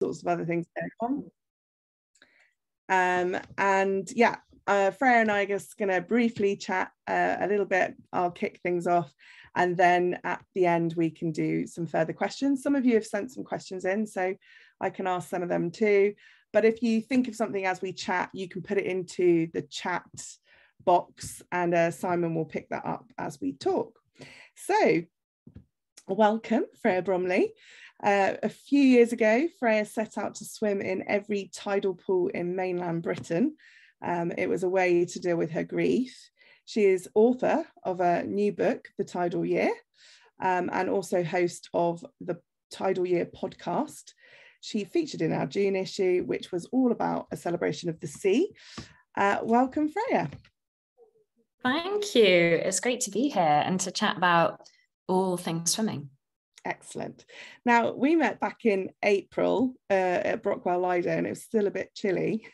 sorts of other things going on. And yeah, Freya and I are just going to briefly chat a little bit. I'll kick things off, and then at the end we can do some further questions. Some of you have sent some questions in, so I can ask some of them too. But if you think of something as we chat, you can put it into the chat box, and Simon will pick that up as we talk. So welcome, Freya Bromley. A few years ago, Freya set out to swim in every tidal pool in mainland Britain. It was a way to deal with her grief. She is author of a new book, The Tidal Year, and also host of the Tidal Year podcast. She featured in our June issue, which was all about a celebration of the sea. Welcome, Freya. Thank you. It's great to be here and to chat about all things swimming. Excellent. Now, we met back in April at Brockwell Lido, and it was still a bit chilly.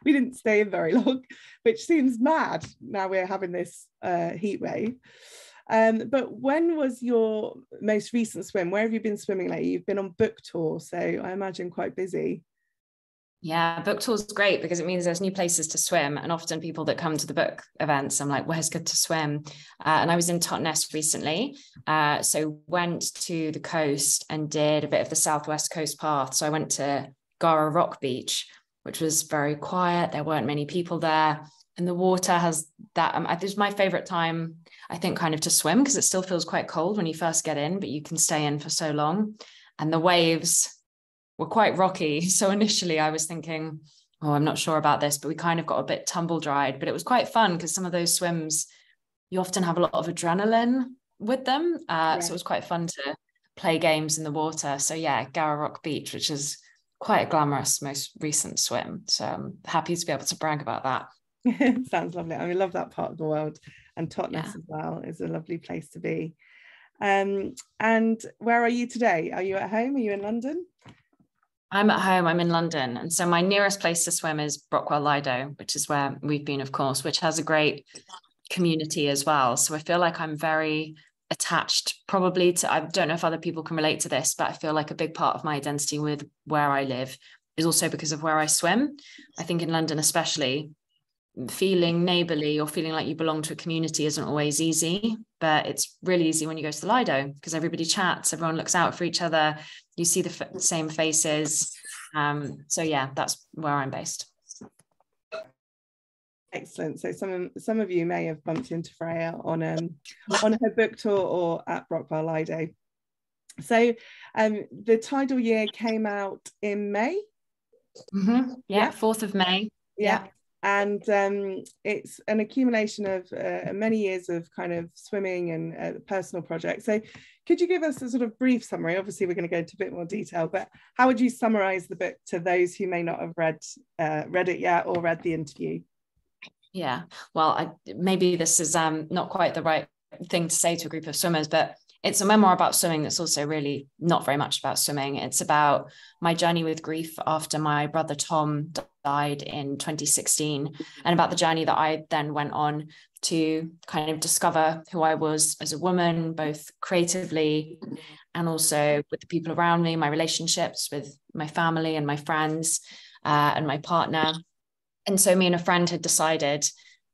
We didn't stay in very long, which seems mad now we're having this heat wave. But when was your most recent swim? Where have you been swimming lately? You've been on book tour, so I imagine quite busy. Yeah, book tour is great because it means there's new places to swim, and often people that come to the book events, I'm like, where's good to swim? And I was in Totnes recently, so went to the coast and did a bit of the Southwest Coast Path. So I went to Gara Rock Beach, which was very quiet. There weren't many people there, and the water has that. This is my favorite time, I think, kind of to swim, because it still feels quite cold when you first get in, but you can stay in for so long, and the waves were quite rocky. So initially I was thinking, oh, I'm not sure about this, but we kind of got a bit tumble dried, but it was quite fun because some of those swims, you often have a lot of adrenaline with them. So it was quite fun to play games in the water. So yeah, Gara Rock Beach, which is quite a glamorous, most recent swim. So I'm happy to be able to brag about that. Sounds lovely. I mean, love that part of the world, and Totnes as well is a lovely place to be. And where are you today? Are you at home? Are you in London? I'm at home, I'm in London. And so my nearest place to swim is Brockwell Lido, which is where we've been, of course, which has a great community as well. So I feel like I'm very attached probably to, I don't know if other people can relate to this, but I feel like a big part of my identity with where I live is also because of where I swim. I think in London, especially, feeling neighbourly or feeling like you belong to a community isn't always easy, but it's really easy when you go to the Lido because everybody chats, everyone looks out for each other, you see the same faces. So yeah, that's where I'm based. Excellent. So some of you may have bumped into Freya on her book tour or at Brockwell Lido. So the Tidal Year came out in May. Mm-hmm. Yeah, 4th of May. Yeah. And it's an accumulation of many years of kind of swimming and personal projects. So could you give us a sort of brief summary? Obviously, we're going to go into a bit more detail, but how would you summarize the book to those who may not have read it yet or read the interview? Yeah, well, maybe this is not quite the right thing to say to a group of swimmers, but it's a memoir about swimming that's also really not very much about swimming. It's about my journey with grief after my brother Tom died in 2016, and about the journey that I then went on to kind of discover who I was as a woman, both creatively and also with the people around me, my relationships with my family and my friends and my partner. And so me and a friend had decided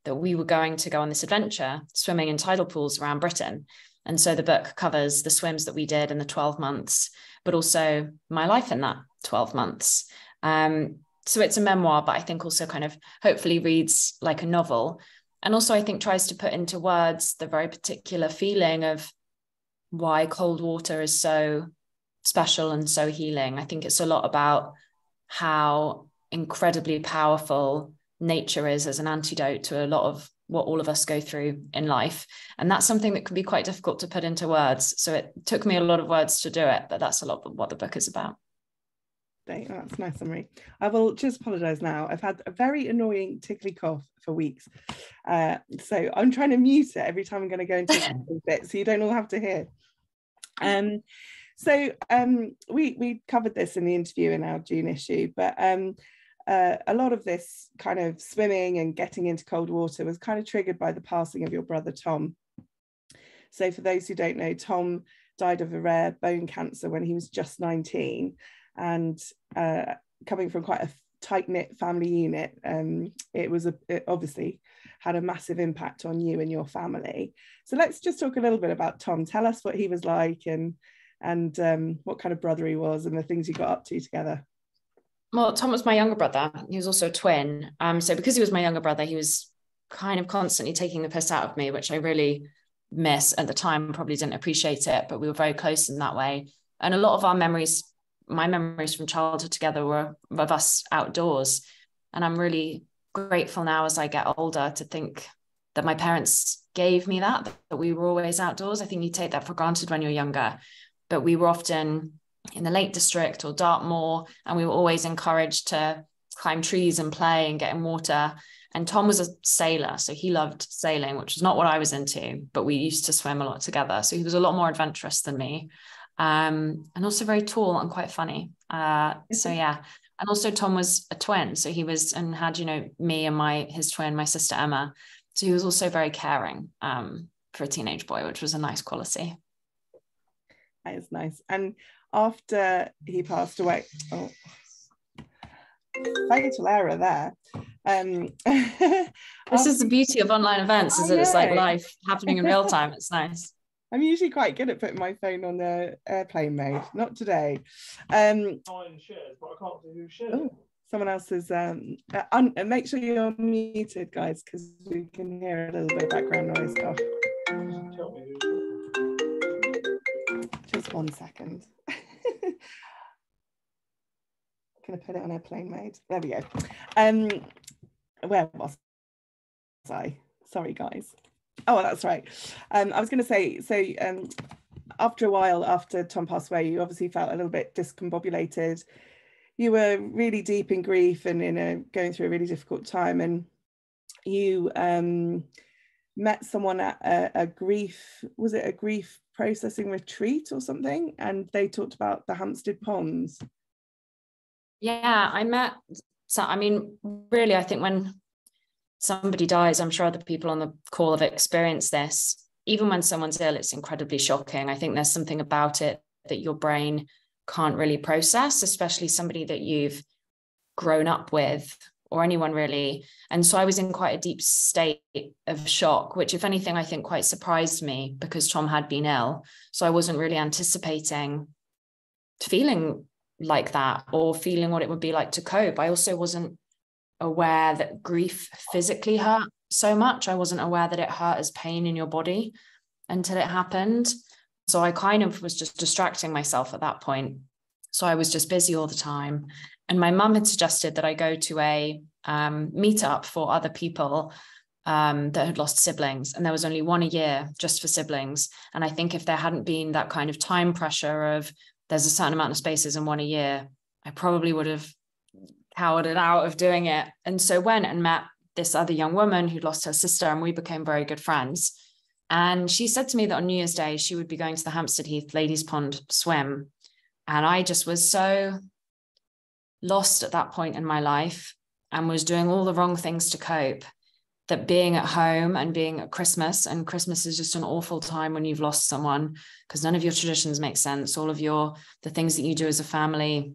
that we were going to go on this adventure, swimming in tidal pools around Britain. And so the book covers the swims that we did in the 12 months, but also my life in that 12 months. So it's a memoir, but I think also kind of hopefully reads like a novel. And also I think tries to put into words the very particular feeling of why cold water is so special and so healing. I think it's a lot about how incredibly powerful nature is as an antidote to a lot of what all of us go through in life. And that's something that can be quite difficult to put into words. So it took me a lot of words to do it, but that's a lot of what the book is about. That's a nice summary. I will just apologise now. I've had a very annoying tickly cough for weeks. So I'm trying to mute it every time I'm going to go into a bit so you don't all have to hear. So we covered this in the interview in our June issue, but a lot of this kind of swimming and getting into cold water was kind of triggered by the passing of your brother Tom. So for those who don't know, Tom died of a rare bone cancer when he was just 19. and coming from quite a tight-knit family unit, it obviously had a massive impact on you and your family. So let's just talk a little bit about Tom. Tell us what he was like, and what kind of brother he was, and the things you got up to together. Well, Tom was my younger brother. He was also a twin. So because he was my younger brother, he was kind of constantly taking the piss out of me, which I really miss. At the time, probably didn't appreciate it, but we were very close in that way. And a lot of our memories, my memories from childhood together, were of us outdoors. And I'm really grateful now as I get older to think that my parents gave me that we were always outdoors. I think you take that for granted when you're younger, but we were often in the Lake District or Dartmoor, and we were always encouraged to climb trees and play and get in water. And Tom was a sailor, so he loved sailing, which was not what I was into, but we used to swim a lot together. So he was a lot more adventurous than me, and also very tall and quite funny. So yeah. And also Tom was a twin, so he was, and had, me and his twin, my sister Emma. So he was also very caring for a teenage boy, which was a nice quality. That is nice. And after he passed away, fatal error there. This is the beauty of online events, is that it's like life happening in real time. It's nice. I'm usually quite good at putting my phone on the airplane mode. Not today. Mine shares, but I can't do who shares. Someone else is. Make sure you're muted, guys, because we can hear a little bit of background noise. Tell me who's. Just 1 second. Gonna put it on airplane mode. There we go. Where was I? Sorry, guys. Oh, that's right. I was going to say, so after a while, after Tom passed away, you obviously felt a little bit discombobulated. You were really deep in grief and going through a really difficult time. And you met someone at a grief processing retreat or something? And they talked about the Hampstead Ponds. Yeah, really, I think when somebody dies, I'm sure other people on the call have experienced this. Even when someone's ill, it's incredibly shocking. I think there's something about it that your brain can't really process, especially somebody that you've grown up with, or anyone really. And so I was in quite a deep state of shock, which, if anything, I think quite surprised me, because Tom had been ill. So I wasn't really anticipating feeling like that, or feeling what it would be like to cope. I also wasn't aware that grief physically hurt so much. I wasn't aware that it hurt as pain in your body until it happened. So I kind of was just distracting myself at that point. So I was just busy all the time. And my mum had suggested that I go to a meetup for other people that had lost siblings. And there was only one a year just for siblings. And I think if there hadn't been that kind of time pressure of there's a certain amount of spaces and one a year, I probably would have cowered it out of doing it. And so went and met this other young woman who'd lost her sister, and we became very good friends. And she said to me that on New Year's Day, she would be going to the Hampstead Heath Ladies Pond swim. And I just was so lost at that point in my life and was doing all the wrong things to cope, that being at home and being at Christmas, and Christmas is just an awful time when you've lost someone, because none of your traditions make sense. All of the things that you do as a family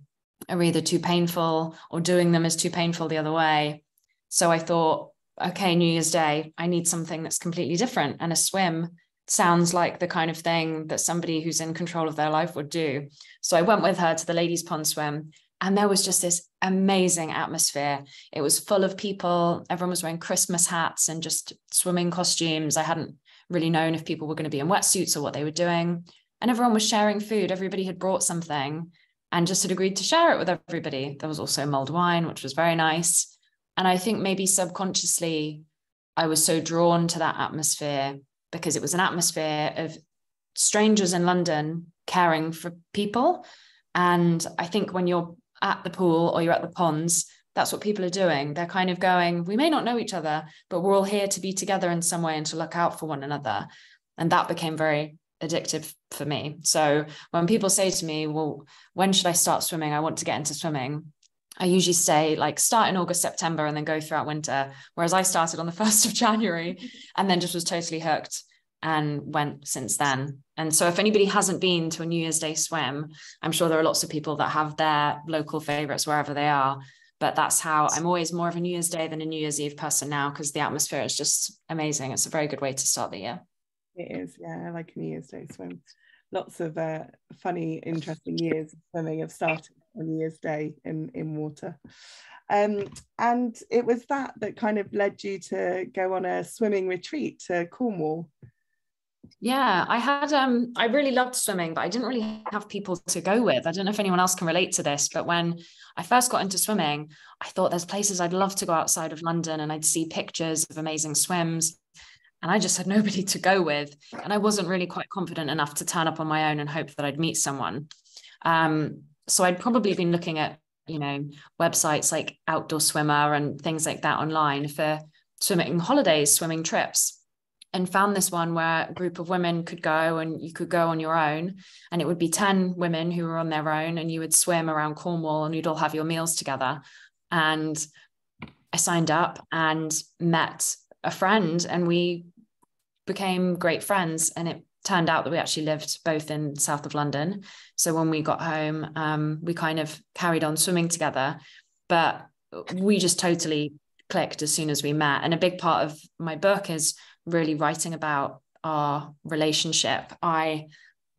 are either too painful, or doing them is too painful the other way. So I thought, okay, New Year's Day, I need something that's completely different. And a swim sounds like the kind of thing that somebody who's in control of their life would do. So I went with her to the Ladies Pond swim, and there was just this amazing atmosphere. It was full of people. Everyone was wearing Christmas hats and just swimming costumes. I hadn't really known if people were going to be in wetsuits or what they were doing. And everyone was sharing food. Everybody had brought something and just had agreed to share it with everybody. There was also mulled wine, which was very nice. And I think maybe subconsciously, I was so drawn to that atmosphere because it was an atmosphere of strangers in London caring for people. And I think when you're at the pool or you're at the ponds, that's what people are doing. They're kind of going, we may not know each other, but we're all here to be together in some way and to look out for one another. And that became very addictive for me. So when people say to me, well, when should I start swimming? I want to get into swimming. I usually say start in August, September, and then go throughout winter. Whereas I started on the 1st of January and then just was totally hooked. and went since then. And so if anybody hasn't been to a New Year's Day swim, I'm sure there are lots of people that have their local favorites wherever they are. But that's how I'm always more of a New Year's Day than a New Year's Eve person now, because the atmosphere is just amazing. It's a very good way to start the year. It is, yeah. I like a New Year's Day swim. Lots of funny, interesting years of swimming have started on New Year's Day in water. And it was that kind of led you to go on a swimming retreat to Cornwall. Yeah, I really loved swimming, but I didn't really have people to go with. I don't know if anyone else can relate to this, but when I first got into swimming, I thought there's places I'd love to go outside of London, and I'd see pictures of amazing swims, and I just had nobody to go with. And I wasn't really quite confident enough to turn up on my own and hope that I'd meet someone. So I'd probably been looking at, websites like Outdoor Swimmer and things like that online for swimming holidays, swimming trips, and found this one where a group of women could go, and you could go on your own, and it would be 10 women who were on their own, and you would swim around Cornwall, and you'd all have your meals together. And I signed up and met a friend, and we became great friends. And it turned out that we actually lived both in south of London. So when we got home, we kind of carried on swimming together, but we just totally clicked as soon as we met. And a big part of my book is really writing about our relationship. I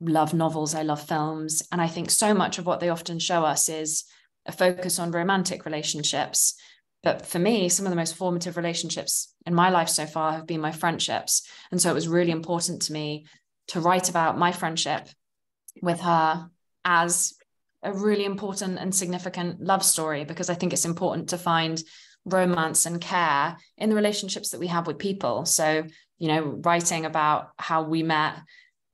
love novels, I love films, and I think so much of what they often show us is a focus on romantic relationships. But for me, some of the most formative relationships in my life so far have been my friendships. And so it was really important to me to write about my friendship with her as a really important and significant love story, because I think it's important to find romance and care in the relationships that we have with people. So, writing about how we met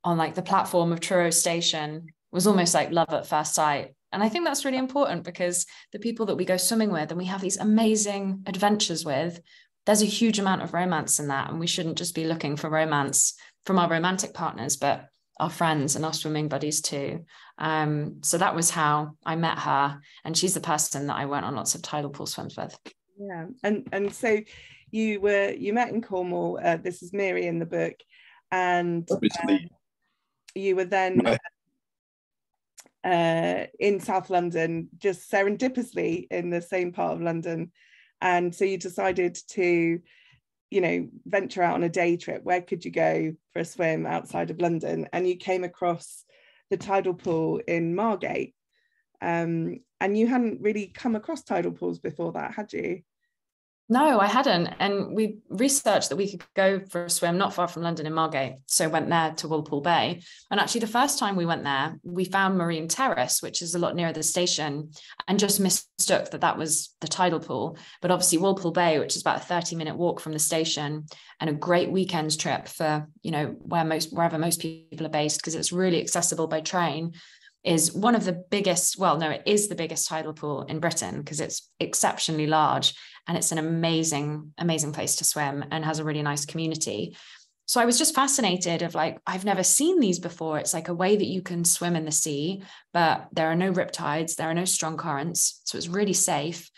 on like the platform of Truro Station was almost like love at first sight. And I think that's really important, because the people that we go swimming with and we have these amazing adventures with, there's a huge amount of romance in that. And we shouldn't just be looking for romance from our romantic partners, but our friends and our swimming buddies too. So that was how I met her. And she's the person that I went on lots of tidal pool swims with. Yeah, and so you met in Cornwall. This is Mary in the book, and you were then in South London, just serendipitously in the same part of London, and so you decided to, venture out on a day trip. Where could you go for a swim outside of London? And you came across the tidal pool in Margate, and you hadn't really come across tidal pools before that, had you? No, I hadn't. And we researched that we could go for a swim not far from London in Margate. So went there to Walpole Bay. And actually the first time we went there, we found Marine Terrace, which is a lot nearer the station, and just mistook that was the tidal pool. But obviously Walpole Bay, which is about a 30-minute walk from the station, and a great weekend trip for, wherever most people are based, because it's really accessible by train, is one of the biggest, it is the biggest tidal pool in Britain, because it's exceptionally large, and it's an amazing, amazing place to swim and has a really nice community. So I was just fascinated of I've never seen these before. It's like a way that you can swim in the sea, but there are no riptides, there are no strong currents. So it's really safe.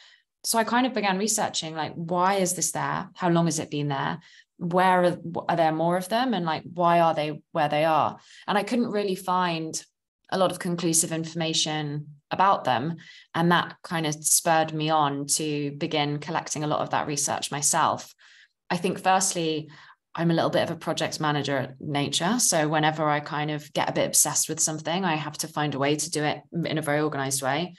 So I kind of began researching, why is this there? How long has it been there? Where are there more of them? And why are they where they are? And I couldn't really find a lot of conclusive information about them. And that kind of spurred me on to begin collecting a lot of that research myself. I think firstly, I'm a little bit of a project manager at nature. So whenever I kind of get a bit obsessed with something, I have to find a way to do it in a very organized way.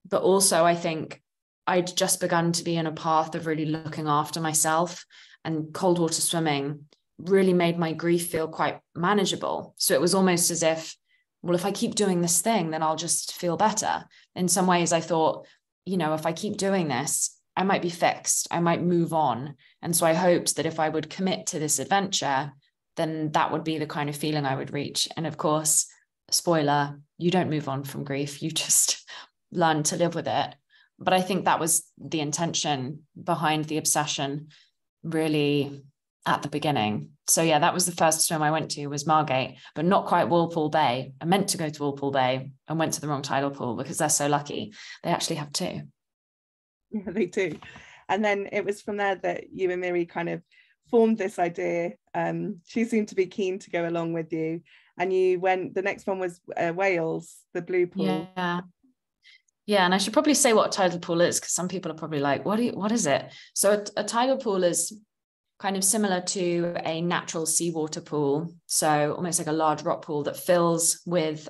But also I think I'd just begun to be in a path of really looking after myself, and cold water swimming really made my grief feel quite manageable. So it was almost as if, well, if I keep doing this thing, then I'll just feel better. In some ways, I thought, if I keep doing this, I might be fixed. I might move on. And so I hoped that if I would commit to this adventure, then that would be the kind of feeling I would reach. And of course, spoiler, you don't move on from grief. You just learn to live with it. But I think that was the intention behind the obsession, really, at the beginning. So yeah, that was the first swim I went to, was Margate, but not quite Walpole Bay. I meant to go to Walpole Bay and went to the wrong tidal pool, because they're so lucky. They actually have two. Yeah, they do. And then it was from there that you and Miri kind of formed this idea. She seemed to be keen to go along with you, and you went. The next one was Wales, the blue pool. Yeah, and I should probably say what a tidal pool is, because some people are probably like, what is it? So a tidal pool is kind of similar to a natural seawater pool. So almost like a large rock pool that fills with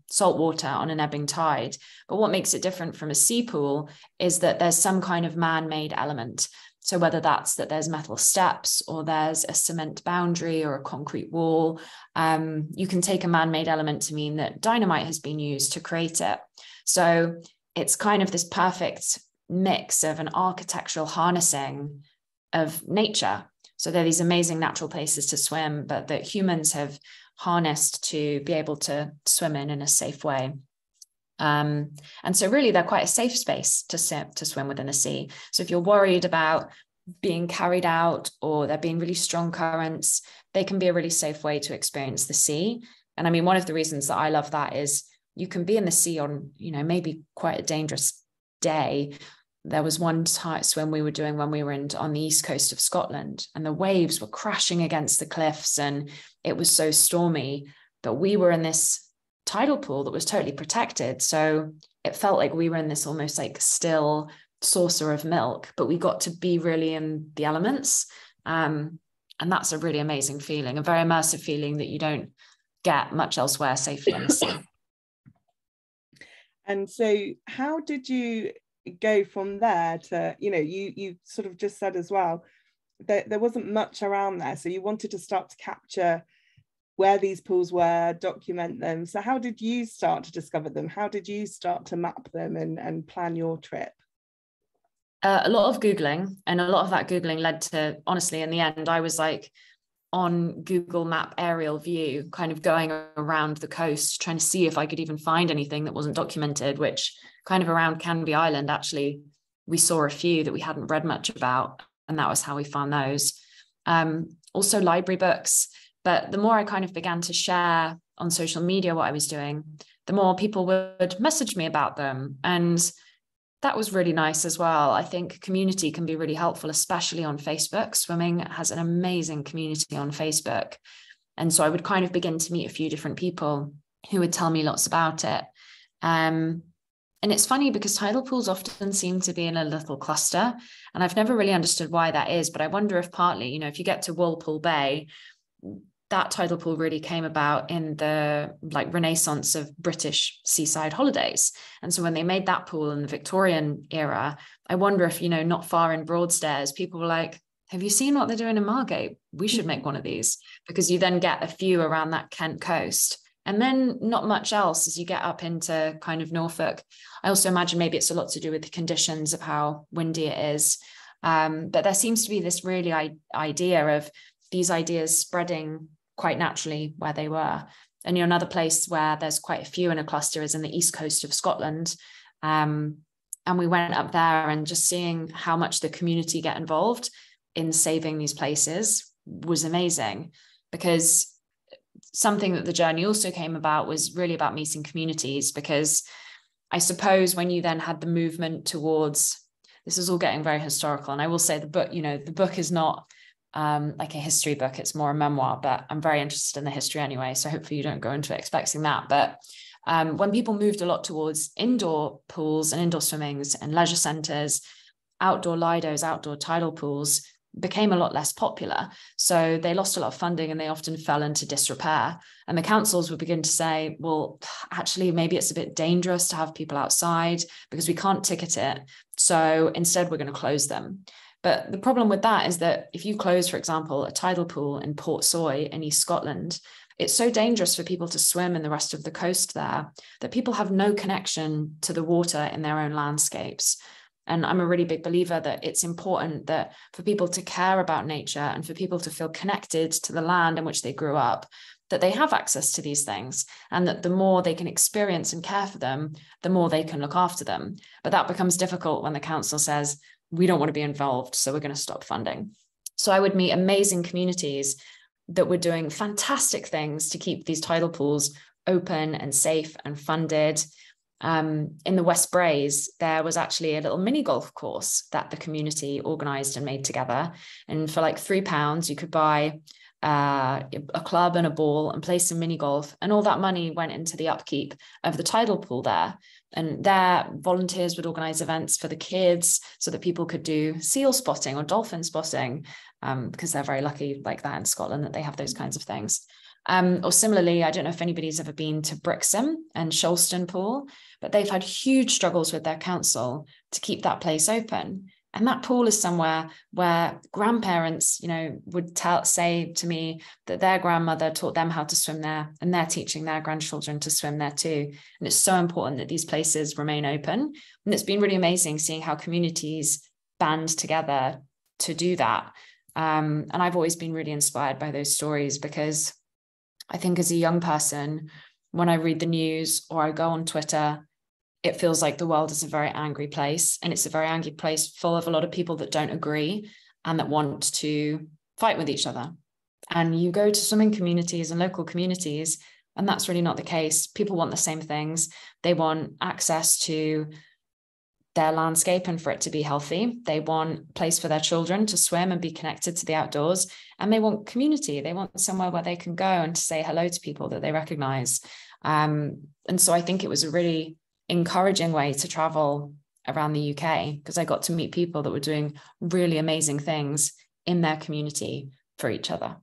salt water on an ebbing tide. But what makes it different from a sea pool is that there's some kind of man-made element. So whether that's that there's metal steps, or there's a cement boundary, or a concrete wall, you can take a man-made element to mean that dynamite has been used to create it. So it's kind of this perfect mix of an architectural harnessing of nature. So there are these amazing natural places to swim, but that humans have harnessed to be able to swim in a safe way. And so really they're quite a safe space to swim within the sea. So if you're worried about being carried out, or there being really strong currents, they can be a really safe way to experience the sea. And I mean, one of the reasons that I love that is you can be in the sea on, maybe quite a dangerous day. There was one swim we were doing when we were on the east coast of Scotland, and the waves were crashing against the cliffs and it was so stormy, but we were in this tidal pool that was totally protected. So it felt like we were in this almost like still saucer of milk, but we got to be really in the elements. And that's a really amazing feeling, a very immersive feeling that you don't get much elsewhere safely in the sea. And so how did you go from there to, you sort of just said as well that there wasn't much around there, so you wanted to start to capture where these pools were, document them. So how did you start to discover them? How did you start to map them and plan your trip? A lot of Googling, and a lot of that Googling led to, honestly, in the end, I was like on Google Map aerial view, kind of going around the coast, trying to see if I could even find anything that wasn't documented, which kind of around Canby Island, actually, we saw a few that we hadn't read much about. And that was how we found those. Also library books. But the more I kind of began to share on social media what I was doing, the more people would message me about them. And that was really nice as well. I think community can be really helpful, especially on Facebook. Swimming has an amazing community on Facebook. And so I would kind of begin to meet a few different people who would tell me lots about it. And it's funny because tidal pools often seem to be in a little cluster. And I've never really understood why that is. But I wonder if partly, if you get to Walpole Bay, that tidal pool really came about in the renaissance of British seaside holidays. And so when they made that pool in the Victorian era, I wonder if, not far in Broadstairs, people were like, have you seen what they're doing in Margate? We should make one of these, because you then get a few around that Kent coast. And then not much else as you get up into kind of Norfolk. I also imagine maybe it's a lot to do with the conditions of how windy it is. But there seems to be this really idea of these ideas spreading quite naturally where they were. And another place where there's quite a few in a cluster is in the east coast of Scotland. And we went up there, and just seeing how much the community get involved in saving these places was amazing, because something that the journey also came about was really about meeting communities. Because I suppose when you then had the movement towards, this is all getting very historical, and I will say the book is not like a history book, it's more a memoir, but I'm very interested in the history anyway, so hopefully you don't go into it expecting that. But when people moved a lot towards indoor pools and indoor swimmings and leisure centres, outdoor lidos, outdoor tidal pools became a lot less popular. So they lost a lot of funding, and they often fell into disrepair. And the councils would begin to say, well, actually, maybe it's a bit dangerous to have people outside because we can't ticket it. So instead, we're going to close them. But the problem with that is that if you close, for example, a tidal pool in Portsoy in East Scotland, it's so dangerous for people to swim in the rest of the coast there that people have no connection to the water in their own landscapes. And I'm a really big believer that it's important that for people to care about nature and for people to feel connected to the land in which they grew up, that they have access to these things, and that the more they can experience and care for them, the more they can look after them. But that becomes difficult when the council says, we don't want to be involved, so we're going to stop funding. So I would meet amazing communities that were doing fantastic things to keep these tidal pools open and safe and funded. in the West Braes, there was actually a little mini golf course that the community organised and made together. And for like £3, you could buy a club and a ball and play some mini golf. And all that money went into the upkeep of the tidal pool there. And there, volunteers would organise events for the kids so that people could do seal spotting or dolphin spotting, because they're very lucky like that in Scotland that they have those kinds of things. Or similarly, I don't know if anybody's ever been to Brixham and Sholston Pool, but they've had huge struggles with their council to keep that place open. And that pool is somewhere where grandparents, would say to me that their grandmother taught them how to swim there, and they're teaching their grandchildren to swim there too. And it's so important that these places remain open. And it's been really amazing seeing how communities band together to do that. And I've always been really inspired by those stories, because I think as a young person, when I read the news or I go on Twitter, it feels like the world is a very angry place, and it's a very angry place full of a lot of people that don't agree and that want to fight with each other. And you go to swimming communities and local communities, and that's really not the case. People want the same things. They want access to their landscape and for it to be healthy. They want a place for their children to swim and be connected to the outdoors. And they want community. They want somewhere where they can go and to say hello to people that they recognize. And so I think it was a really encouraging way to travel around the UK, because I got to meet people that were doing really amazing things in their community for each other.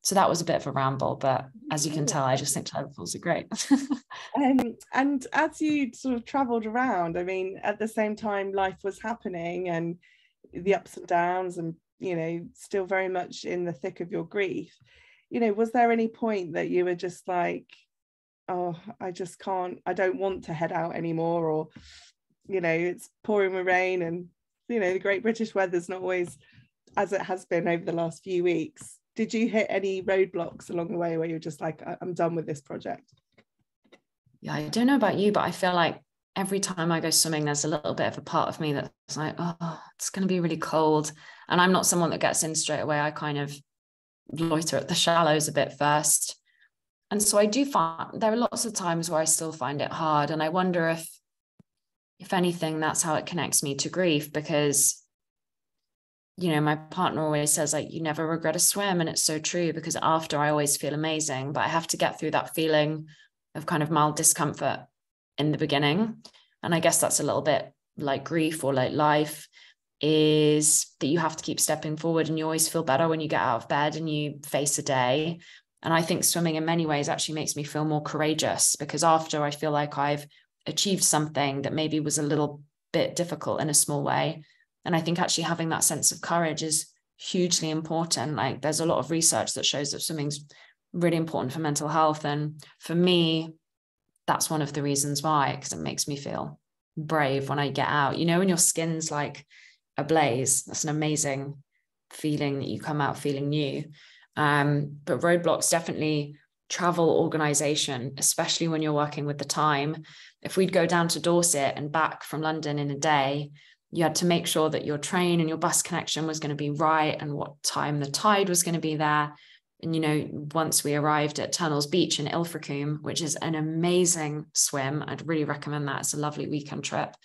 So that was a bit of a ramble, but as you can tell, I just think tidal pools are great. And as you sort of traveled around, I mean, at the same time, life was happening and the ups and downs, and, still very much in the thick of your grief. Was there any point that you were just like, oh, I just can't, I don't want to head out anymore, or, it's pouring with rain, and, the great British weather's not always as it has been over the last few weeks. Did you hit any roadblocks along the way where you're just like, I'm done with this project? Yeah, I don't know about you, but I feel like every time I go swimming, there's a little bit of a part of me that's like, oh, it's going to be really cold. And I'm not someone that gets in straight away. I kind of loiter at the shallows a bit first. And so I do find there are lots of times where I still find it hard. And I wonder if anything, that's how it connects me to grief, because, my partner always says, like, you never regret a swim. And it's so true, because after I always feel amazing, but I have to get through that feeling of kind of mild discomfort in the beginning. And I guess that's a little bit like grief, or like life, is that you have to keep stepping forward, and you always feel better when you get out of bed and you face a day. And I think swimming in many ways actually makes me feel more courageous, because after I feel like I've achieved something that maybe was a little bit difficult in a small way. And I think actually having that sense of courage is hugely important. Like, there's a lot of research that shows that swimming's really important for mental health. And for me, that's one of the reasons why, because it makes me feel brave when I get out, when your skin's like ablaze. That's an amazing feeling that you come out feeling new. But roadblocks, definitely travel organization, especially when you're working with the time. If we'd go down to Dorset and back from London in a day, you had to make sure that your train and your bus connection was going to be right, and what time the tide was going to be there. And, once we arrived at Tunnels Beach in Ilfracombe, which is an amazing swim, I'd really recommend that. It's a lovely weekend trip.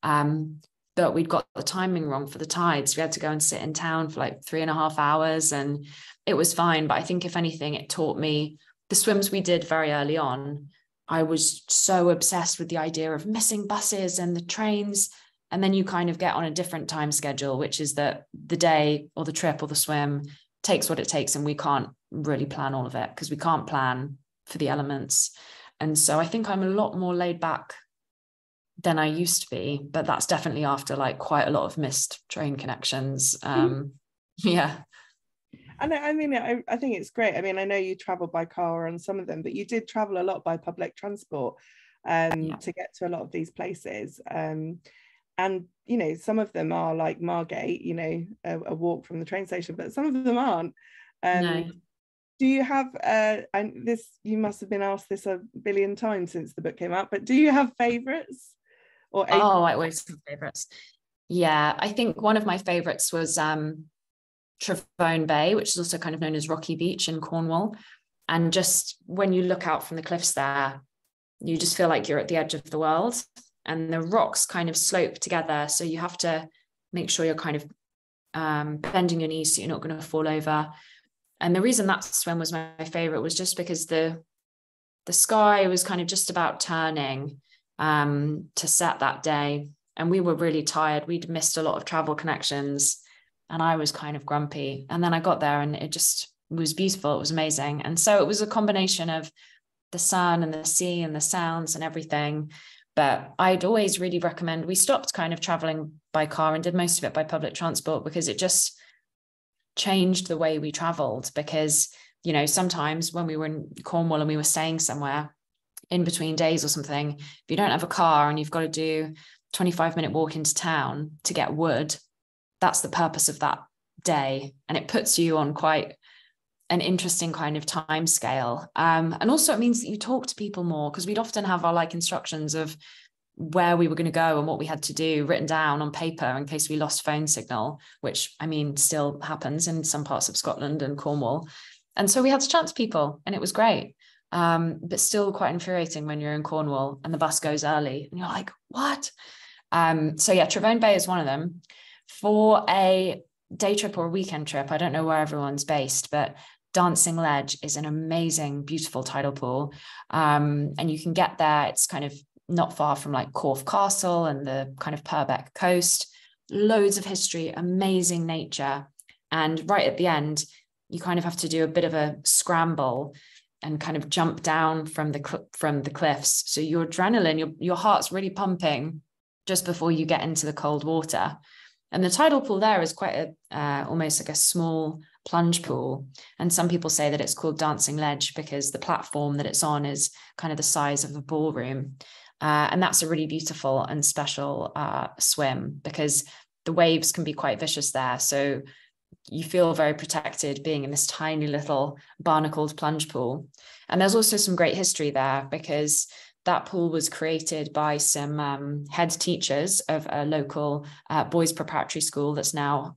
But we'd got the timing wrong for the tides. We had to go and sit in town for like 3.5 hours, and it was fine. But I think if anything, it taught me the swims we did very early on. I was so obsessed with the idea of missing buses and the trains. And then you kind of get on a different time schedule, which is that the day or the trip or the swim takes what it takes, and we can't really plan all of it because we can't plan for the elements. And so I think I'm a lot more laid back than I used to be, but that's definitely after like quite a lot of missed train connections. Yeah. And I mean, I think it's great. I mean, I know you travel by car on some of them, but you did travel a lot by public transport to get to a lot of these places. And, some of them are like Margate, a walk from the train station, but some of them aren't. No. Do you have, and this, you must have been asked this a billion times since the book came out, but do you have favourites? I always have favourites. Yeah, I think one of my favourites was Trevone Bay, which is also kind of known as Rocky Beach in Cornwall. And just when you look out from the cliffs there, you just feel like you're at the edge of the world, and the rocks kind of slope together. So you have to make sure you're kind of bending your knees so you're not going to fall over. And the reason that swim was my favorite was just because the sky was kind of just about turning to set that day. And we were really tired. We'd missed a lot of travel connections, and I was kind of grumpy. And then I got there and it just was beautiful. It was amazing. And so it was a combination of the sun and the sea and the sounds and everything. But I'd always really recommend, we stopped kind of traveling by car and did most of it by public transport, because it just changed the way we traveled. Because, you know, sometimes when we were in Cornwall and we were staying somewhere in between days or something, if you don't have a car and you've got to do 25-minute walk into town to get wood, that's the purpose of that day. And it puts you on quite an interesting kind of time scale. And also it means that you talk to people more, because we'd often have our like instructions of where we were going to go and what we had to do written down on paper in case we lost phone signal, which I mean still happens in some parts of Scotland and Cornwall. And so we had to chat to people, and it was great. But still quite infuriating when you're in Cornwall and the bus goes early and you're like, what? So yeah, Trevone Bay is one of them. For a day trip or a weekend trip, I don't know where everyone's based, but Dancing Ledge is an amazing, beautiful tidal pool. And you can get there. It's kind of not far from like Corfe Castle and the kind of Purbeck coast. Loads of history, amazing nature. And right at the end, you kind of have to do a bit of a scramble and kind of jump down from the cliffs. So your adrenaline, your heart's really pumping just before you get into the cold water. And the tidal pool there is quite almost like a small plunge pool. And some people say that it's called Dancing Ledge because the platform that it's on is kind of the size of a ballroom. And that's a really beautiful and special swim, because the waves can be quite vicious there. So you feel very protected being in this tiny little barnacled plunge pool. And there's also some great history there, because that pool was created by some head teachers of a local boys' preparatory school that's now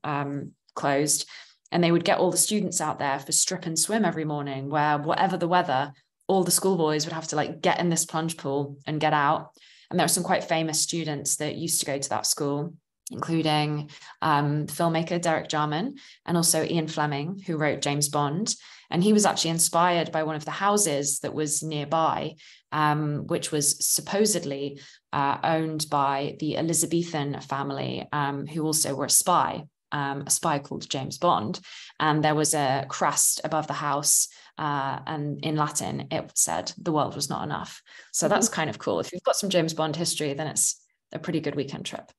closed. And they would get all the students out there for strip and swim every morning, where whatever the weather, all the schoolboys would have to like get in this plunge pool and get out. And there are some quite famous students that used to go to that school, including filmmaker Derek Jarman and also Ian Fleming, who wrote James Bond. And he was actually inspired by one of the houses that was nearby, which was supposedly owned by the Elizabethan family, who also were a spy called James Bond. And there was a crest above the house, and in Latin, it said, "The world was not enough." So that's kind of cool. If you've got some James Bond history, then it's a pretty good weekend trip.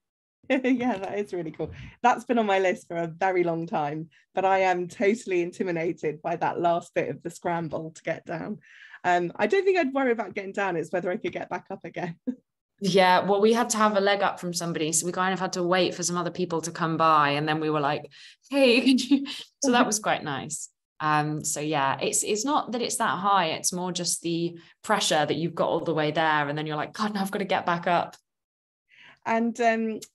Yeah, that is really cool. That's been on my list for a very long time, but I am totally intimidated by that last bit of the scramble to get down. I don't think I'd worry about getting down. It's whether I could get back up again. Yeah, well, we had to have a leg up from somebody, so we kind of had to wait for some other people to come by, and then we were like, hey, can you? So that was quite nice. So yeah, it's not that it's that high, it's more just the pressure that you've got all the way there, and then you're like, God, now I've got to get back up. And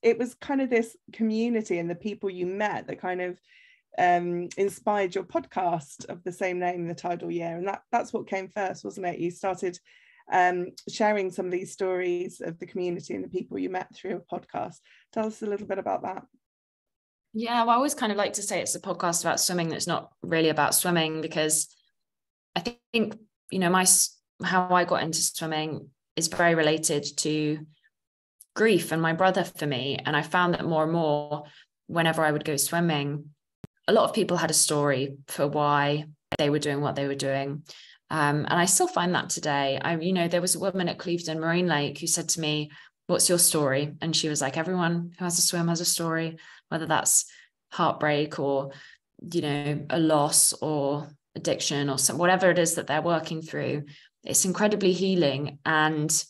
it was kind of this community and the people you met that kind of inspired your podcast of the same name, the Tidal Year. And that's what came first, wasn't it? You started sharing some of these stories of the community and the people you met through a podcast. Tell us a little bit about that. Yeah, well, I always kind of like to say it's a podcast about swimming that's not really about swimming, because I think, you know, how I got into swimming is very related to grief and my brother for me. And I found that more and more, whenever I would go swimming, a lot of people had a story for why they were doing what they were doing. And I still find that today. There was a woman at Clevedon Marine Lake who said to me, "What's your story?" And she was like, everyone who has a swim has a story, whether that's heartbreak or, you know, a loss or addiction or whatever it is that they're working through. It's incredibly healing and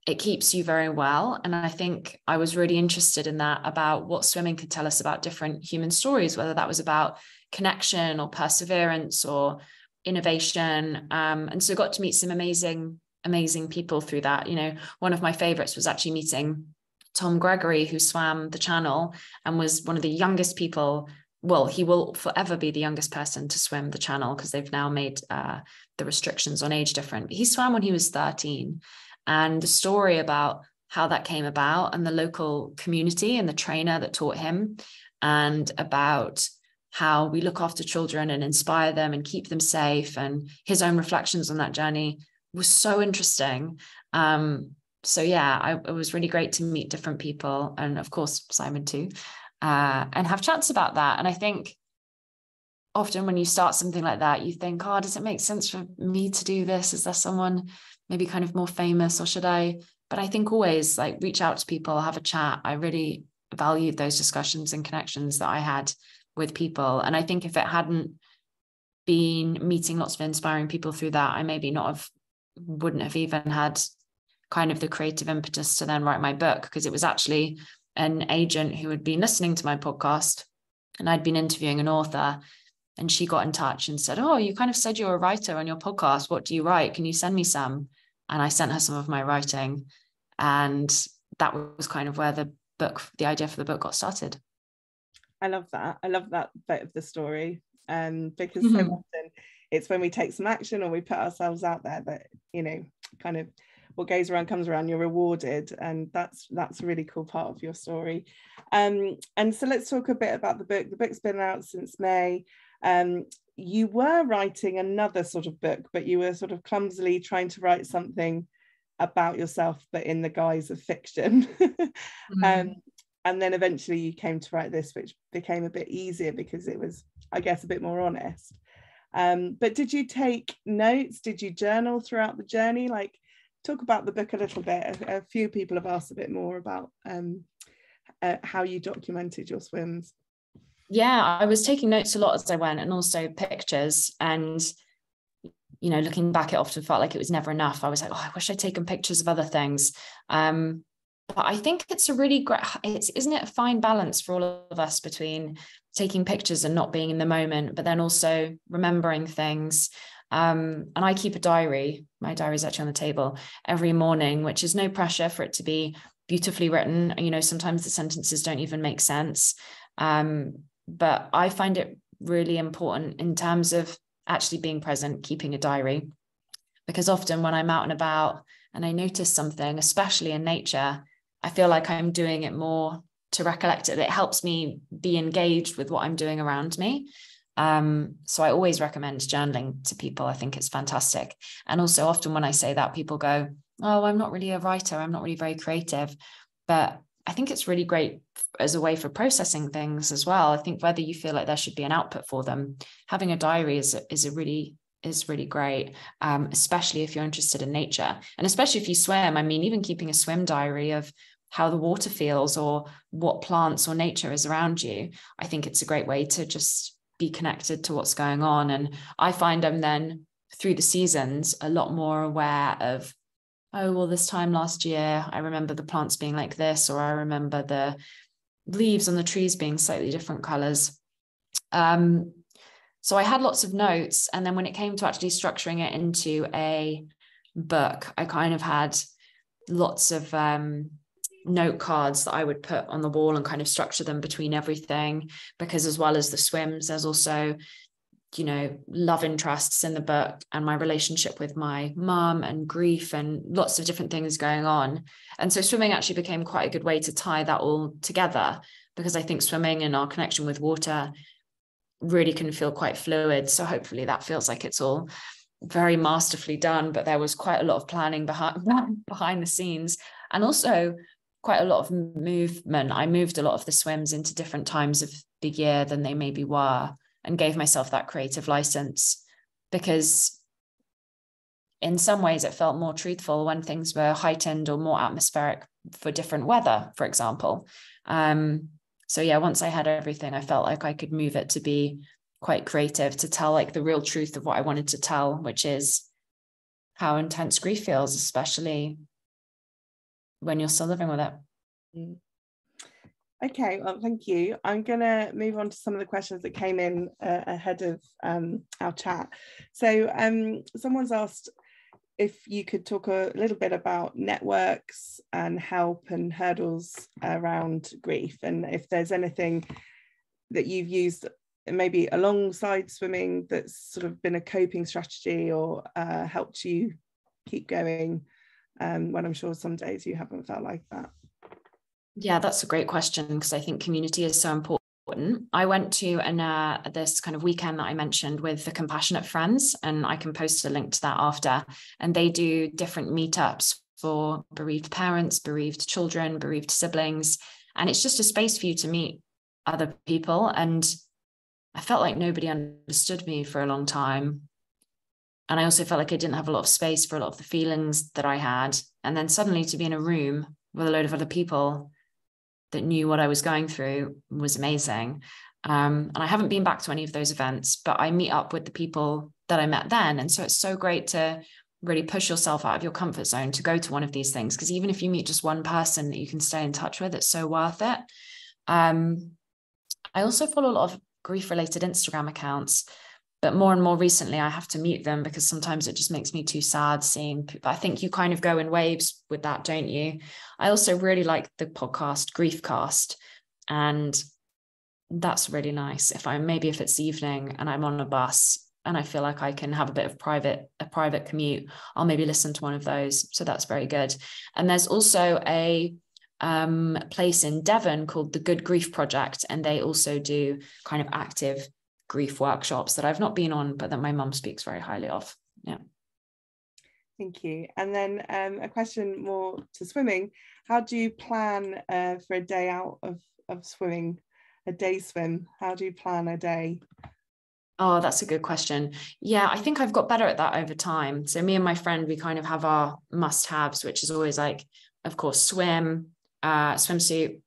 it keeps you very well. And I think I was really interested in that, about what swimming could tell us about different human stories, whether that was about connection or perseverance or innovation. And so got to meet some amazing people through that. You know, one of my favorites was actually meeting Tom Gregory, who swam the Channel and was one of the youngest people well, he will forever be the youngest person to swim the channel because they've now made the restrictions on age different. He swam when he was 13. And the story about how that came about and the local community and the trainer that taught him, and about how we look after children and inspire them and keep them safe, and his own reflections on that journey was so interesting. So yeah, it was really great to meet different people, and of course Simon too, and have chats about that. And I think often when you start something like that, you think, oh, does it make sense for me to do this? Is there someone maybe kind of more famous, or should I? But I think always like reach out to people, have a chat. I really valued those discussions and connections that I had with people. And I think if it hadn't been meeting lots of inspiring people through that, I maybe wouldn't have even had kind of the creative impetus to then write my book, because it was actually an agent who had been listening to my podcast, and I'd been interviewing an author, and she got in touch and said, oh, you kind of said you're a writer on your podcast. What do you write? Can you send me some? And I sent her some of my writing. And that was kind of where the idea for the book got started. I love that. I love that bit of the story, because so often it's when we take some action or we put ourselves out there that, you know, kind of what goes around comes around, you're rewarded. And that's a really cool part of your story. And so let's talk a bit about the book. The book's been out since May. You were writing another sort of book, but you were sort of clumsily trying to write something about yourself, but in the guise of fiction. And then eventually you came to write this, which became a bit easier because it was, I guess, a bit more honest. But did you take notes? Did you journal throughout the journey? Like, talk about the book a little bit. A few people have asked a bit more about how you documented your swims. Yeah, I was taking notes a lot as I went, and also pictures. And, you know, looking back, it often felt like it was never enough. I was like, oh, I wish I'd taken pictures of other things. But I think it's a really great, isn't it a fine balance for all of us between taking pictures and not being in the moment, but then also remembering things. And I keep a diary. My diary is actually on the table every morning, which is no pressure for it to be beautifully written. You know, sometimes the sentences don't even make sense. But I find it really important in terms of actually being present, keeping a diary, because often when I'm out and about and I notice something, especially in nature, I feel like I'm doing it more to recollect it. It helps me be engaged with what I'm doing around me. So I always recommend journaling to people. I think it's fantastic. And also often when I say that, people go, oh, I'm not really a writer. I'm not really very creative. But I think it's really great as a way for processing things as well. I think whether you feel like there should be an output for them, having a diary is really great, especially if you're interested in nature, and especially if you swim. I mean, even keeping a swim diary of how the water feels or what plants or nature is around you, I think it's a great way to just be connected to what's going on. And I find I'm then through the seasons a lot more aware of, oh, well, this time last year, I remember the plants being like this, or I remember the leaves on the trees being slightly different colors. So I had lots of notes. And then when it came to actually structuring it into a book, I kind of had lots of note cards that I would put on the wall and kind of structure them between everything, because as well as the swims, there's also, you know, love interests in the book and my relationship with my mum and grief and lots of different things going on. And so swimming actually became quite a good way to tie that all together, because I think swimming and our connection with water really can feel quite fluid. So hopefully that feels like it's all very masterfully done, but there was quite a lot of planning behind the scenes, and also quite a lot of movement. I moved a lot of the swims into different times of the year than they maybe were, and gave myself that creative license, because in some ways it felt more truthful when things were heightened or more atmospheric for different weather, for example. So yeah, once I had everything, I felt like I could move it to be quite creative, to tell like the real truth of what I wanted to tell, which is how intense grief feels, especially when you're still living with it. Okay, well, thank you. I'm going to move on to some of the questions that came in ahead of our chat. So someone's asked if you could talk a little bit about networks and help and hurdles around grief, and if there's anything that you've used maybe alongside swimming that's sort of been a coping strategy or helped you keep going when I'm sure some days you haven't felt like that? Yeah, that's a great question, because I think community is so important. I went to this kind of weekend that I mentioned with the Compassionate Friends, and I can post a link to that after. And they do different meetups for bereaved parents, bereaved children, bereaved siblings. And it's just a space for you to meet other people. And I felt like nobody understood me for a long time. And I also felt like I didn't have a lot of space for a lot of the feelings that I had. And then suddenly to be in a room with a load of other people that knew what I was going through was amazing. And I haven't been back to any of those events, but I meet up with the people that I met then. And so it's so great to really push yourself out of your comfort zone to go to one of these things, because even if you meet just one person that you can stay in touch with, it's so worth it. I also follow a lot of grief-related Instagram accounts, but more and more recently I have to mute them because sometimes it just makes me too sad seeing people. I think you kind of go in waves with that, don't you? I also really like the podcast Griefcast, and that's really nice. If it's evening and I'm on a bus and I feel like I can have a bit of a private commute, I'll maybe listen to one of those. So that's very good. And there's also a place in Devon called the Good Grief Project, and they also do kind of active grief workshops that I've not been on, but that my mum speaks very highly of. Yeah. Thank you. And then a question more to swimming. How do you plan for a day out of swimming, a day swim? How do you plan a day? Oh, that's a good question. Yeah, I think I've got better at that over time. So me and my friend, we kind of have our must-haves, which is always like, of course, swimsuit,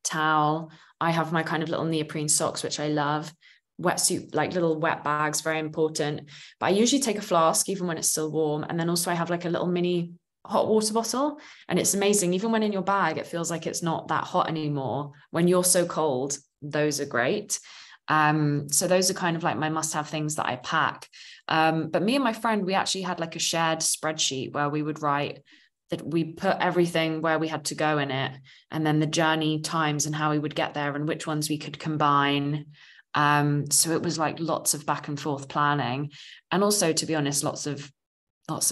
towel. I have my kind of little neoprene socks, which I love. Wetsuit, like little wet bags, very important. But I usually take a flask even when it's still warm. And then also I have like a little mini hot water bottle. And it's amazing. Even when in your bag, it feels like it's not that hot anymore. When you're so cold, those are great. So those are kind of like my must-have things that I pack. But me and my friend, we actually had like a shared spreadsheet where we would write that we put everything where we had to go in it, and then the journey times and how we would get there and which ones we could combine. So it was like lots of back and forth planning, and also, to be honest, lots of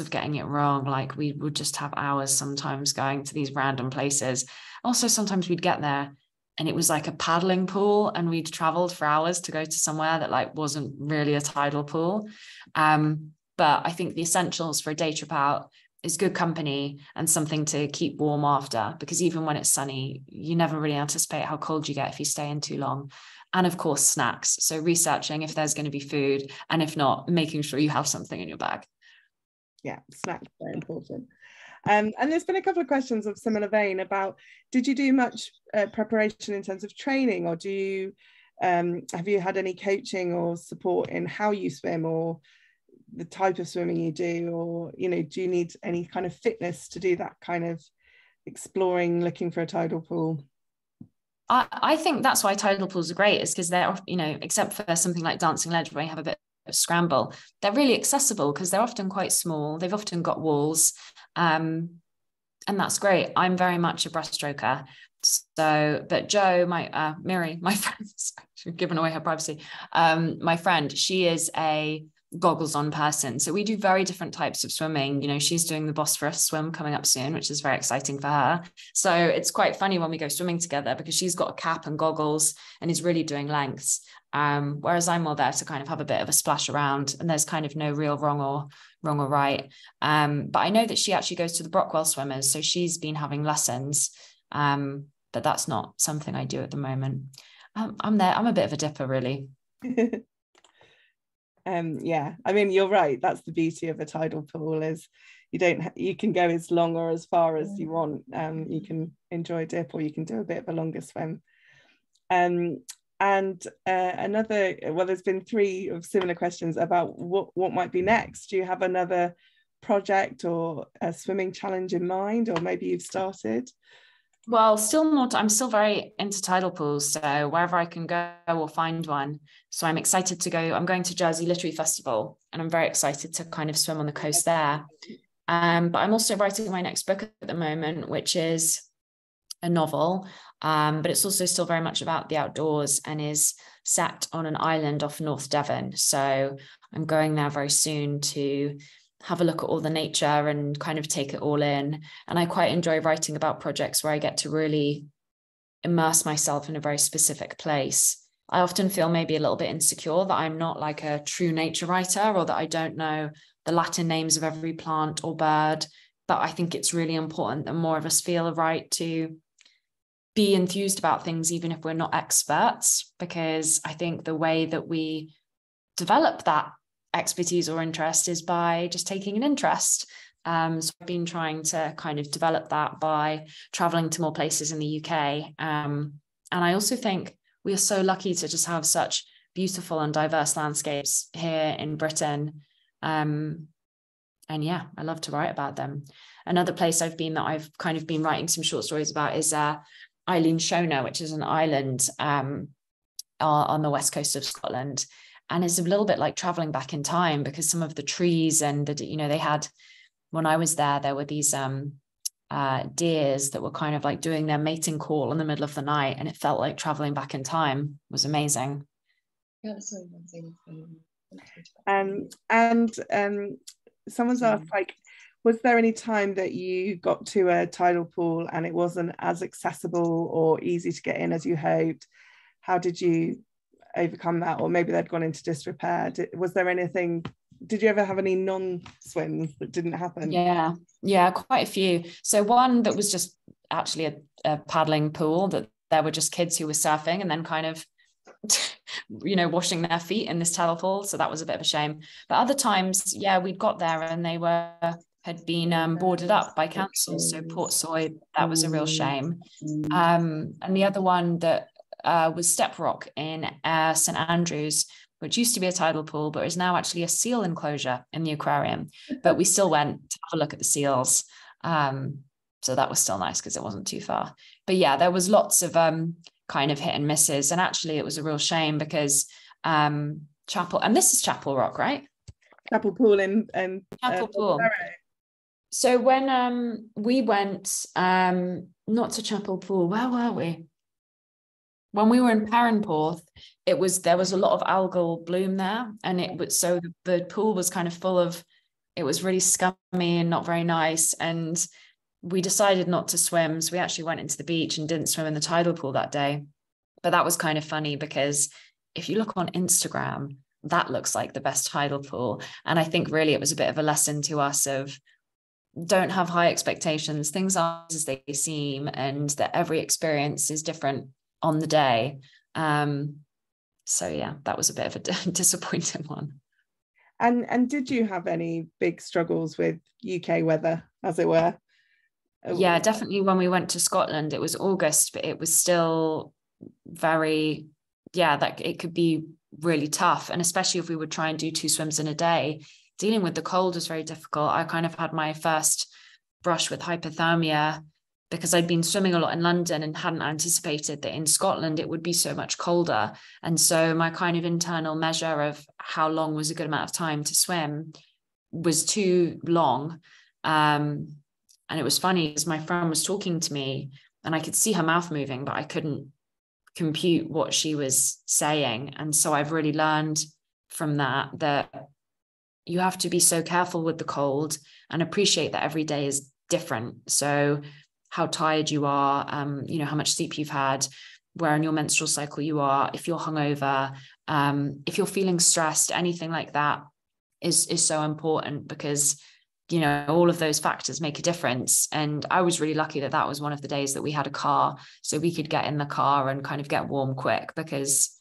getting it wrong. Like we would just have hours sometimes going to these random places. Also, sometimes we'd get there and it was like a paddling pool, and we'd traveled for hours to go to somewhere that like wasn't really a tidal pool. But I think the essentials for a day trip out is good company and something to keep warm after, because even when it's sunny, you never really anticipate how cold you get if you stay in too long. And of course, snacks. So researching if there's going to be food, and if not, making sure you have something in your bag. Yeah, snacks are very important. And there's been a couple of questions of similar vein about, did you do much preparation in terms of training, or do you have you had any coaching or support in how you swim or the type of swimming you do, or do you need any kind of fitness to do that kind of exploring, looking for a tidal pool? I think that's why tidal pools are great, is because they're, except for something like Dancing Ledge where you have a bit of scramble, they're really accessible because they're often quite small. They've often got walls, and that's great. I'm very much a breaststroker. So, but Jo, Miri, my friend, she's given away her privacy. My friend, she is a goggles on person. So we do very different types of swimming. She's doing the Bosphorus swim coming up soon, which is very exciting for her. So it's quite funny when we go swimming together, because she's got a cap and goggles and is really doing lengths. Whereas I'm more there to kind of have a bit of a splash around, and there's kind of no real wrong or right. But I know that she actually goes to the Brockwell swimmers. So she's been having lessons, but that's not something I do at the moment. I'm there. I'm a bit of a dipper, really. Yeah, I mean, you're right. That's the beauty of a tidal pool, is you can go as long or as far as you want. You can enjoy a dip, or you can do a bit of a longer swim. And there's been 3 of similar questions about what might be next. Do you have another project or a swimming challenge in mind, or maybe you've started? Well, I'm still very into tidal pools, so wherever I can go or find one. So I'm excited to go. I'm going to Jersey Literary Festival, and I'm very excited to kind of swim on the coast there. But I'm also writing my next book at the moment, which is a novel. but it's also still very much about the outdoors and is set on an island off North Devon. So I'm going there very soon to have a look at all the nature and kind of take it all in. And I quite enjoy writing about projects where I get to really immerse myself in a very specific place. I often feel maybe a little bit insecure that I'm not like a true nature writer, or that I don't know the Latin names of every plant or bird. But I think it's really important that more of us feel a right to be enthused about things, even if we're not experts, because I think the way that we develop that expertise or interest is by just taking an interest. So I've been trying to kind of develop that by traveling to more places in the UK. And I also think we are so lucky to just have such beautiful and diverse landscapes here in Britain. And yeah, I love to write about them. Another place I've been that I've kind of been writing some short stories about is Eileen Shona, which is an island on the west coast of Scotland. And it's a little bit like traveling back in time, because some of the trees and they had, when I was there were these deers that were kind of like doing their mating call in the middle of the night, and it felt like traveling back in time. It was amazing. Yeah, that's one thing. Someone's asked, like, was there any time that you got to a tidal pool and it wasn't as accessible or easy to get in as you hoped? How did you overcome that? Or maybe they'd gone into disrepair. Was there anything, did you ever have any non-swims that didn't happen? Yeah, quite a few. So one that was just actually a paddling pool, that there were just kids who were surfing and then kind of washing their feet in this tidal pool. So that was a bit of a shame. But other times, yeah, we'd got there and they had been boarded up by council. So Port Soy, that was a real shame. And the other one that was Step Rock in St Andrews, which used to be a tidal pool, but is now actually a seal enclosure in the aquarium. But we still went to have a look at the seals. So that was still nice because it wasn't too far. But yeah, there was lots of kind of hit and misses. And actually it was a real shame because Chapel, and this is Chapel Rock, right? Chapel Pool in Chapel Pool. So when we went, not to Chapel Pool, where were we? When we were in Perranporth, there was a lot of algal bloom there, and the pool was kind of full of, it was really scummy and not very nice, and we decided not to swim. So we actually went into the beach and didn't swim in the tidal pool that day. But that was kind of funny because if you look on Instagram, that looks like the best tidal pool. And I think really it was a bit of a lesson to us of don't have high expectations. Things are as they seem, and that every experience is different on the day. So yeah, that was a bit of a disappointing one. And did you have any big struggles with UK weather, as it were? Yeah, definitely. When we went to Scotland, it was August, but it was still very, that it could be really tough. And especially if we would try and do 2 swims in a day, dealing with the cold was very difficult. I kind of had my first brush with hypothermia because I'd been swimming a lot in London and hadn't anticipated that in Scotland it would be so much colder. And so my kind of internal measure of how long was a good amount of time to swim was too long. And it was funny because my friend was talking to me and I could see her mouth moving, but I couldn't compute what she was saying. And so I've really learned from that you have to be so careful with the cold and appreciate that every day is different. So how tired you are, how much sleep you've had, where in your menstrual cycle you are, if you're hungover, if you're feeling stressed, anything like that is so important because all of those factors make a difference. And I was really lucky that was one of the days that we had a car, so we could get in the car and kind of get warm quick because,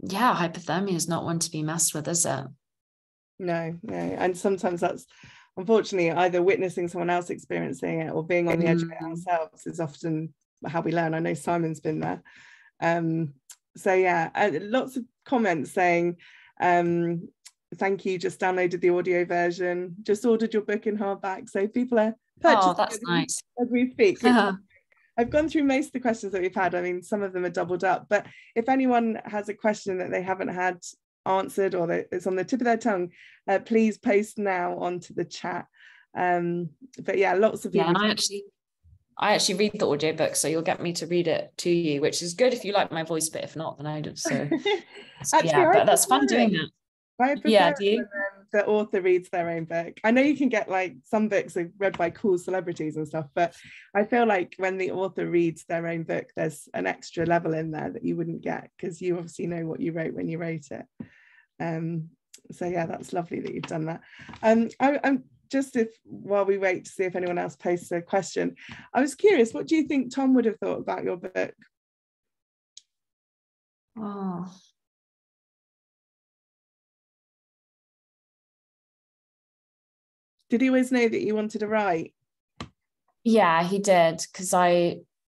hypothermia is not one to be messed with, is it? No. And sometimes that's unfortunately either witnessing someone else experiencing it or being on the edge of it ourselves is often how we learn. I know Simon's been there. Lots of comments saying, thank you, just downloaded the audio version, just ordered your book in hardback. So people are purchasing that's nice. as we speak. I've gone through most of the questions that we've had. I mean, some of them are doubled up, but if anyone has a question that they haven't had answered or that it's on the tip of their tongue, please post now onto the chat. But yeah, lots of people. And I actually read the audiobook, so you'll get me to read it to you, which is good if you like my voice, but if not, then I don't. So Actually, yeah, I but that's fun prefer doing it. that. I prefer Yeah, it do you? when the author reads their own book. I know you can get like some books are read by cool celebrities and stuff, but I feel like when the author reads their own book, there's an extra level in there that you wouldn't get because you obviously know what you wrote when you wrote it. So yeah, that's lovely that you've done that. I'm just, if while we wait to see if anyone else posts a question, I was curious, what do you think Tom would have thought about your book? Oh, Did he always know that you wanted to write? yeah, he did.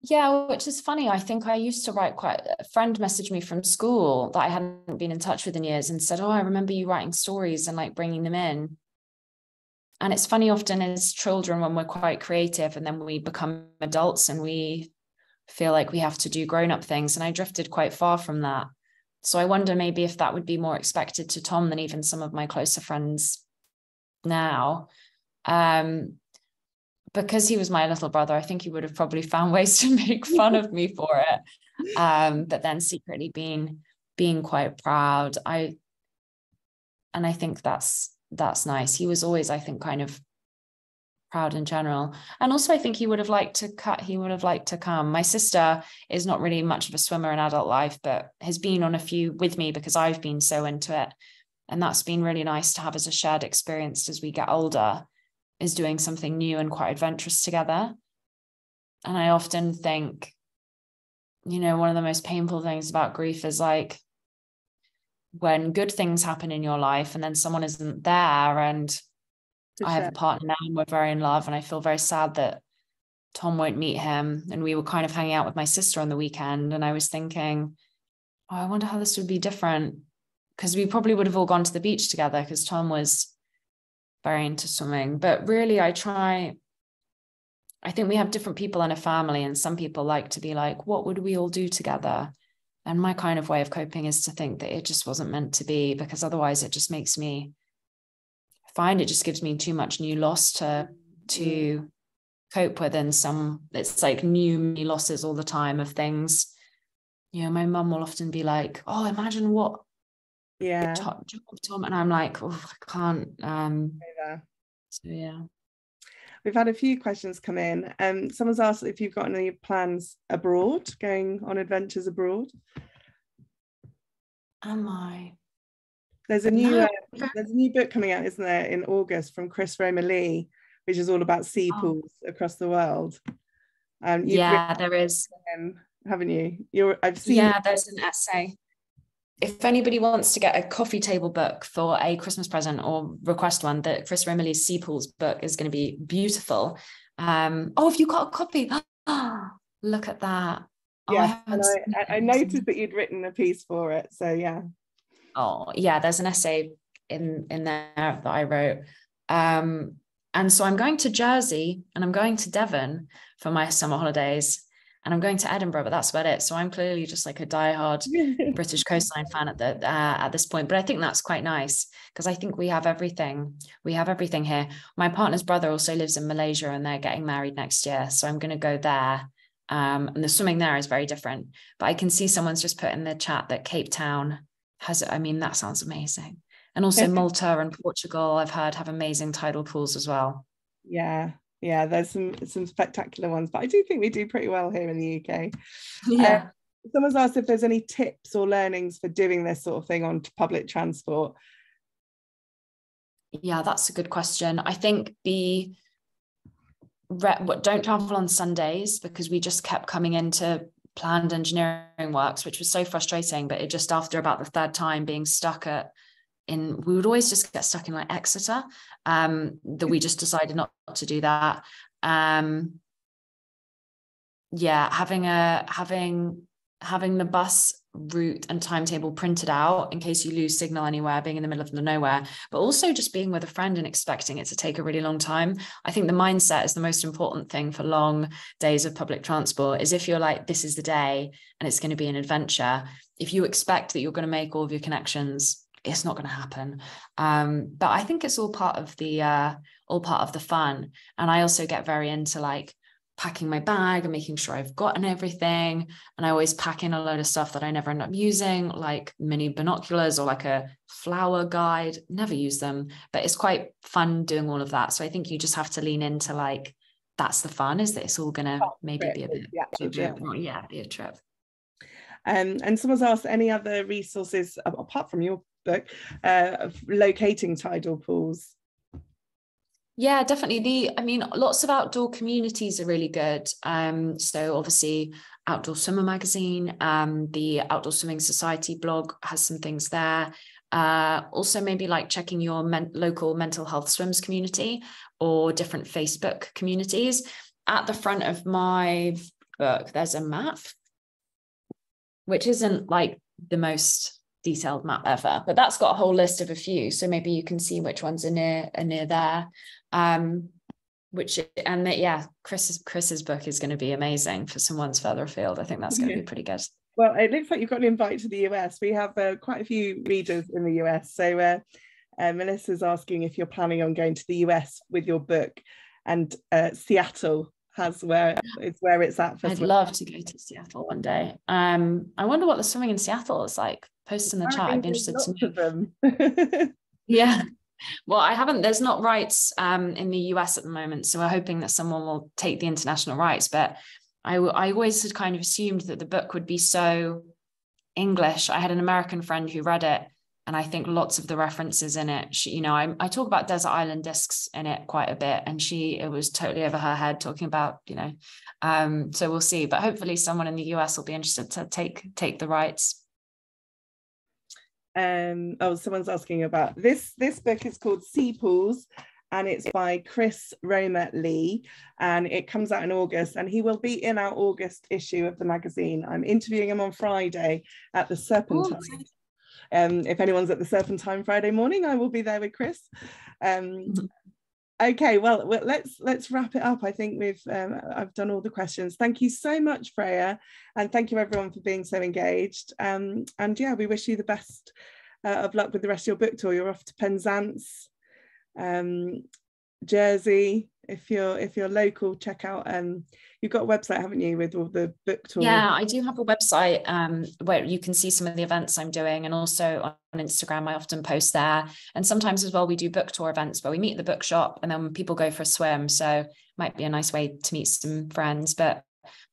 Yeah, which is funny. I think I used to write a friend messaged me from school that I hadn't been in touch with in years and said, oh, I remember you writing stories and like bringing them in. And it's funny, often as children, when we're quite creative and then we become adults and we feel like we have to do grown-up things. And I drifted quite far from that. So I wonder maybe if that would be more expected to Tom than even some of my closer friends now. Because he was my little brother, I think he would have probably found ways to make fun of me for it. But then secretly being quite proud. I think that's nice. He was always, I think, kind of proud in general. And also I think he would have liked to come. My sister is not really much of a swimmer in adult life, but has been on a few with me because I've been so into it. And that's been really nice to have as a shared experience as we get older, is doing something new and quite adventurous together. And I often think, one of the most painful things about grief is like when good things happen in your life and then someone isn't there. And I have a partner now and we're very in love, and I feel very sad that Tom won't meet him. And we were kind of hanging out with my sister on the weekend, and I was thinking, oh, I wonder how this would be different, because we probably would have all gone to the beach together because Tom was very into swimming. But really, I think we have different people in a family, and some people like to be like, what would we all do together? And my kind of way of coping is to think that it just wasn't meant to be, because otherwise it just makes me find it just gives me too much new loss to cope with. And it's like new losses all the time of things. My mum will often be like, oh, imagine what Tom, and I'm like, oh, I can't. So yeah, we've had a few questions come in. Someone's asked if you've got any plans abroad, going on adventures abroad. Am I? There's a new book coming out, isn't there, in August from Bromley, which is all about sea pools across the world. There is. Haven't you? I've seen. Yeah, there's an essay. If anybody wants to get a coffee table book for a Christmas present or request one, that Chris Bromley's Sea Pools book is going to be beautiful. Have you got a copy? Look at that. Yeah, I noticed that you'd written a piece for it. So yeah. Oh yeah, there's an essay in there that I wrote. And so I'm going to Jersey and I'm going to Devon for my summer holidays. And I'm going to Edinburgh, but that's about it. So I'm clearly just like a diehard British coastline fan at this point. But I think that's quite nice because I think we have everything. We have everything here. My partner's brother also lives in Malaysia and they're getting married next year. So I'm going to go there. And the swimming there is very different. But I can see someone's just put in the chat that Cape Town has, I mean, that sounds amazing. And also Malta and Portugal, I've heard, have amazing tidal pools as well. Yeah, there's some spectacular ones, but I do think we do pretty well here in the UK. Yeah. Someone's asked if there's any tips or learnings for doing this sort of thing on public transport. Yeah, that's a good question. I think don't travel on Sundays, because we just kept coming into planned engineering works, which was so frustrating. But it just, after about the third time being stuck we would always just get stuck in like Exeter, that we just decided not to do that. Having the bus route and timetable printed out in case you lose signal anywhere, being in the middle of the nowhere, but also just being with a friend and expecting it to take a really long time. I think the mindset is the most important thing for long days of public transport. Is if you're like, this is the day and it's going to be an adventure, if you expect that you're going to make all of your connections, it's not going to happen. But I think it's all part of the fun. And I also get very into like packing my bag and making sure I've gotten everything. And I always pack in a load of stuff that I never end up using, like mini binoculars or like a flower guide. Never use them, but it's quite fun doing all of that. So I think you just have to lean into like, that's the fun, is that it's all gonna maybe be a bit, be a trip. And someone's asked any other resources apart from your book of locating tidal pools. Yeah, definitely. Lots of outdoor communities are really good. So obviously Outdoor Swimmer magazine, the Outdoor Swimming Society blog has some things there. Also maybe like checking your local mental health swims community or different Facebook communities. At the front of my book, there's a map, which isn't like the most detailed map ever, but that's got a whole list of a few. So maybe you can see which ones are near there. Chris's book is going to be amazing for someone's further afield. I think that's going to be pretty good. Well, it looks like you've got an invite to the US. We have quite a few readers in the US. So Melissa's asking if you're planning on going to the US with your book, and Seattle has where it's at. I'd love to go to Seattle one day. I wonder what the swimming in Seattle is like. Post in the chat. I'd be interested to know. Yeah. Well, there's not rights in the US at the moment, so we're hoping that someone will take the international rights, but I always had kind of assumed that the book would be so English. I had an American friend who read it, and I think lots of the references in it, I talk about desert island discs in it quite a bit, and it was totally over her head talking about, so we'll see, but hopefully someone in the US will be interested to take the rights. Someone's asking about this book is called Sea Pools, and it's by Chris Bromley, and it comes out in August, and he will be in our August issue of the magazine. I'm interviewing him on Friday at the Serpentine. If anyone's at the Serpentine Friday morning, I will be there with Chris. Okay, well, let's wrap it up. I think I've done all the questions. Thank you so much, Freya, and thank you everyone for being so engaged. And yeah, we wish you the best of luck with the rest of your book tour. You're off to Penzance, Jersey. If you're local, check out. You've got a website, haven't you, with all the book tours? Yeah, I do have a website where you can see some of the events I'm doing, and also on Instagram I often post there. And sometimes as well we do book tour events where we meet at the bookshop and then people go for a swim. So it might be a nice way to meet some friends. But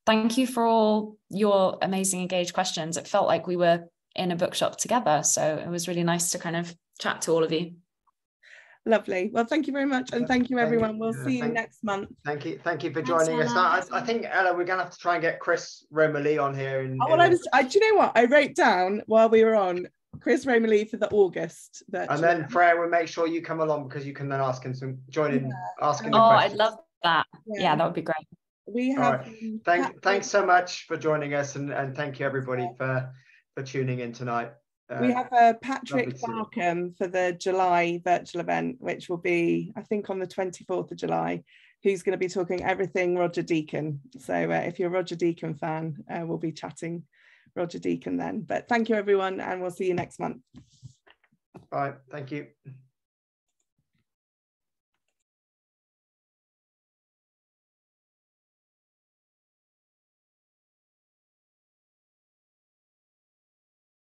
thank you for all your amazing engaged questions. It felt like we were in a bookshop together. So it was really nice to kind of chat to all of you. Lovely. Well, thank you very much, and thank you everyone. We'll see you next month. Thank you for joining us. I think, Ella, we're gonna have to try and get Chris Bromley on here. Do you know what I wrote down while we were on? Chris Bromley for the August virtual. And then Freya will make sure you come along, because you can then ask him asking. I'd love that. Yeah, that would be great. We have. Thanks so much for joining us, and thank you everybody for tuning in tonight. We have Patrick Barkham for the July virtual event, which will be, I think, on the 24th of July, who's going to be talking everything Roger Deacon. So if you're a Roger Deacon fan, we'll be chatting Roger Deacon then. But thank you, everyone, and we'll see you next month. All right. Thank you.